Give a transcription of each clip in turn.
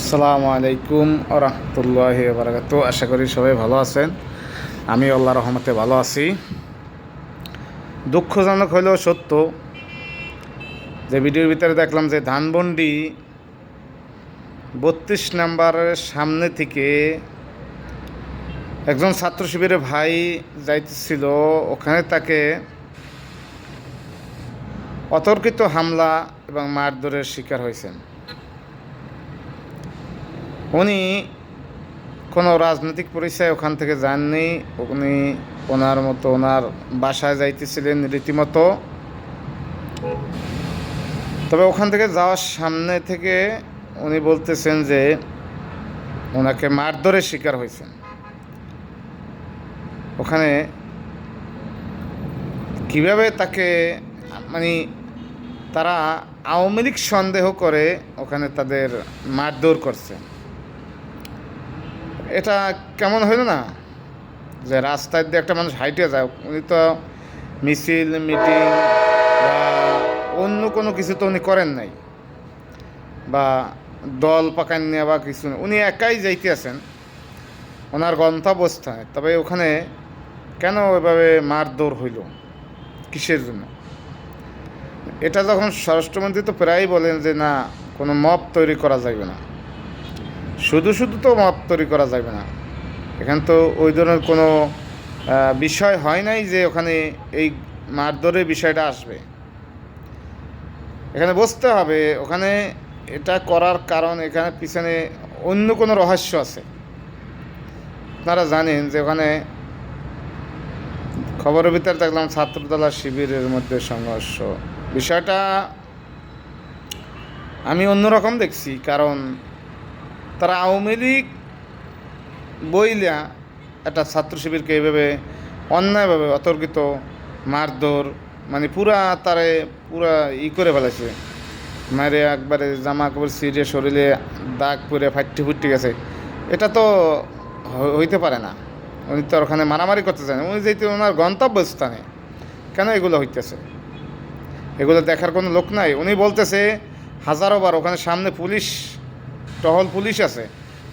আসসালামু আলাইকুম রহমতুল্লাহি বারাকাতু। আশা করি সবাই ভালো আছেন। আমি আল্লাহর রহমতে ভালো আছি। দুঃখজনক হলেও সত্য যে ভিডিওর ভিতরে দেখলাম যে ধানমন্ডি ৩২ নাম্বারের সামনে থেকে একজন ছাত্র শিবিরের ভাই যাইতেছিল, ওখানে তাকে অতর্কিত হামলা এবং মারধরের শিকার হয়েছেন। উনি কোনো রাজনৈতিক পরিচয় ওখান থেকে যাননি। উনি ওনার মতো ওনার বাসায় যাইতেছিলেন রীতিমতো। তবে ওখান থেকে যাওয়ার সামনে থেকে উনি বলতেছেন যে ওনাকে মারধরের শিকার হয়েছেন। ওখানে কিভাবে তাকে মানে তারা আওয়ামী লীগ সন্দেহ করে ওখানে তাদের মারধর করছে। এটা কেমন হইল না যে রাস্তায় দিয়ে একটা মানুষ হাইটে যায়, উনি তো মিছিল মিটিং বা অন্য কোনো কিছু তো উনি করেন নাই, বা দল পাকান নিয়ে বা কিছু না, উনি একাই যাইতে আছেন ওনার গন্তব্যস্থানে। তবে ওখানে কেন এভাবে মারধর হইল, কিসের জন্য? এটা যখন স্বরাষ্ট্রমন্ত্রী তো প্রায়ই বলেন যে না, কোনো মব তৈরি করা যাবে না, শুধু শুধু তো মব তৈরি করা যাবে না। এখানে তো ওই ধরনের কোনো বিষয় হয় নাই যে ওখানে এই মারধরের বিষয়টা আসবে। এখানে বুঝতে হবে ওখানে এটা করার কারণ, এখানে পিছনে অন্য কোনো রহস্য আছে। আপনারা জানেন যে ওখানে খবরের ভিতরে দেখলাম ছাত্রদল আর শিবিরের মধ্যে সংঘর্ষ। বিষয়টা আমি অন্যরকম দেখছি, কারণ তারা আওয়ামী লীগ বইলা একটা ছাত্র শিবিরকে এইভাবে অন্যায়ভাবে অতর্কিত মারধর, মানে পুরা করে ফেলেছে। মারে একবারে জামা কাপড় ছিঁড়ে শরীরে দাগ পরে ফুটে গেছে। এটা তো হইতে পারে না। উনি তো ওখানে মারামারি করতে চান, উনি যেহেতু ওনার গন্তব্যস্থানে, কেন এগুলো হইতেছে? এগুলো দেখার কোনো লোক নাই। উনি বলতেছে হাজারো বার ওখানে সামনে পুলিশ, টহল পুলিশ আছে,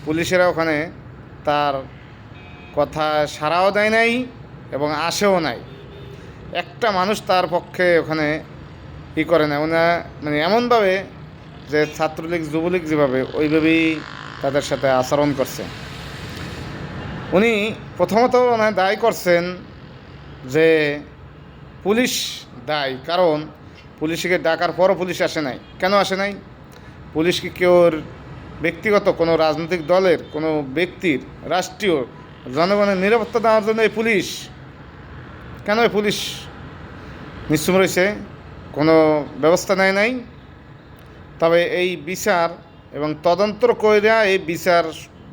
পুলিশেরা ওখানে তার কথা সাড়াও দেয় নাই এবং আসেও নাই। একটা মানুষ তার পক্ষে ওখানে করে না। ওনা মানে এমনভাবে যে ছাত্রলীগ যুবলীগ যেভাবে ওইভাবেই তাদের সাথে আচরণ করছে। উনি প্রথমত দায়ী করছেন যে পুলিশ দায়ী, কারণ পুলিশকে ডাকার পরও পুলিশ আসে নাই। কেন আসে নাই? পুলিশ কি কেউ ব্যক্তিগত কোনো রাজনৈতিক দলের কোনো ব্যক্তির, রাষ্ট্রীয় জনগণের নিরাপত্তা দেওয়ার জন্য এই পুলিশ? কেন এই পুলিশ নিশ্চুম রয়েছে, কোনো ব্যবস্থা নেয় নাই? তবে এই বিচার এবং তদন্ত কইরা এই বিচার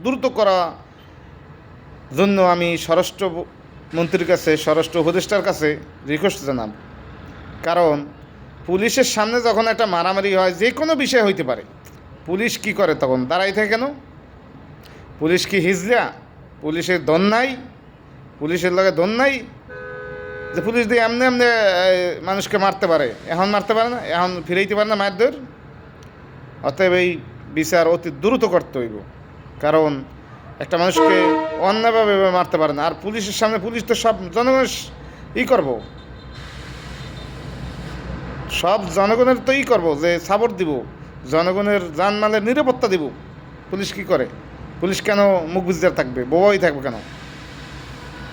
দ্রুত করা জন্য আমি স্বরাষ্ট্রমন্ত্রীর কাছে, স্বরাষ্ট্র উপদেষ্টার কাছে রিকোয়েস্ট জানাব। কারণ পুলিশের সামনে যখন একটা মারামারি হয়, যে কোনো বিষয় হইতে পারে, পুলিশ কি করে তখন? দাঁড়াই থাকে কেন? পুলিশ কি হিজলা? পুলিশের দন নাই? পুলিশের লগে দন নাই যে পুলিশ দিয়ে এমনি এমনি মানুষকে মারতে পারে? এখন মারতে পারে না, এখন ফিরাইতে পারে না মারধর। অতএব এই বিচার অতি দ্রুত করতে হইব, কারণ একটা মানুষকে অন্যায়ভাবে মারতে পারে না। আর পুলিশের সামনে পুলিশ তো সব জনগণের করব, সব জনগণের তো করব, যে সাপোর্ট দিব, জনগণের জানমালের নিরাপত্তা দিব। পুলিশ কি করে? পুলিশ কেন মুখ বুঝতে থাকবে, বোবাই থাকবে কেন?